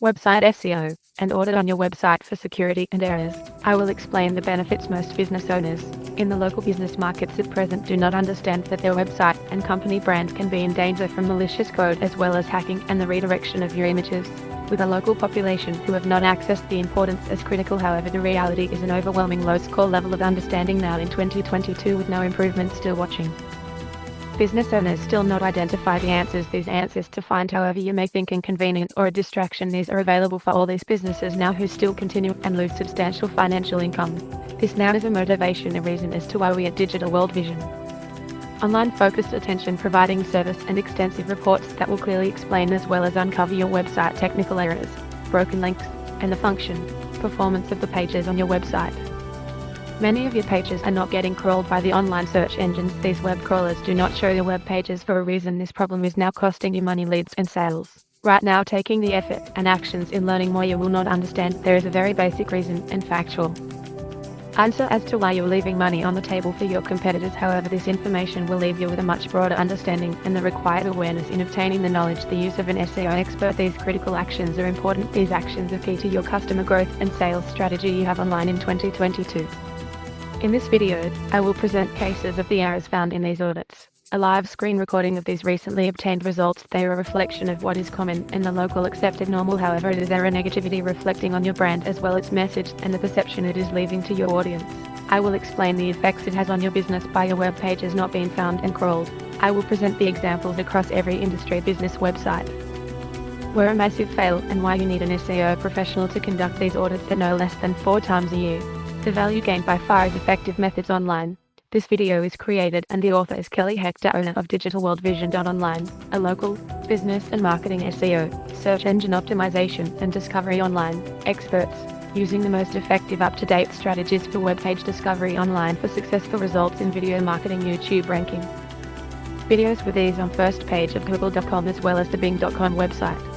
website SEO, and audit on your website for security and errors. I will explain the benefits most business owners in the local business markets at present do not understand, that their website and company brand can be in danger from malicious code as well as hacking and the redirection of your images. With a local population who have not accessed the importance as critical, however, the reality is an overwhelming low score level of understanding now in 2022 with no improvement still watching. Business owners still not identify these answers to find, however you may think inconvenient or a distraction, these are available for all these businesses now who still continue and lose substantial financial income. This now is a motivation, a reason as to why we at Digital World Vision Online focused attention providing service and extensive reports that will clearly explain as well as uncover your website technical errors, broken links, and the function, performance of the pages on your website. Many of your pages are not getting crawled by the online search engines. These web crawlers do not show your web pages for a reason. This problem is now costing you money, leads, and sales. Right now, taking the effort and actions in learning more, you will not understand. There is a very basic reason and factual answer as to why you're leaving money on the table for your competitors. However, this information will leave you with a much broader understanding and the required awareness in obtaining the knowledge, the use of an SEO expert. These critical actions are important. These actions are key to your customer growth and sales strategy you have online in 2022. In this video, I will present cases of the errors found in these audits. A live screen recording of these recently obtained results. They are a reflection of what is common and the local accepted normal. However, it is error negativity reflecting on your brand as well its message and the perception it is leaving to your audience. I will explain the effects it has on your business by your web pages not being found and crawled. I will present the examples across every industry business website where a massive fail and why you need an SEO professional to conduct these audits at no less than 4 times a year. The value gained by far is effective methods online. This video is created and the author is Kelly Hector, owner of digitalworldvision.online, a local business and marketing SEO, search engine optimization and discovery online experts, using the most effective up-to-date strategies for web page discovery online for successful results in video marketing YouTube ranking. Videos with ease on first page of google.com as well as the bing.com website.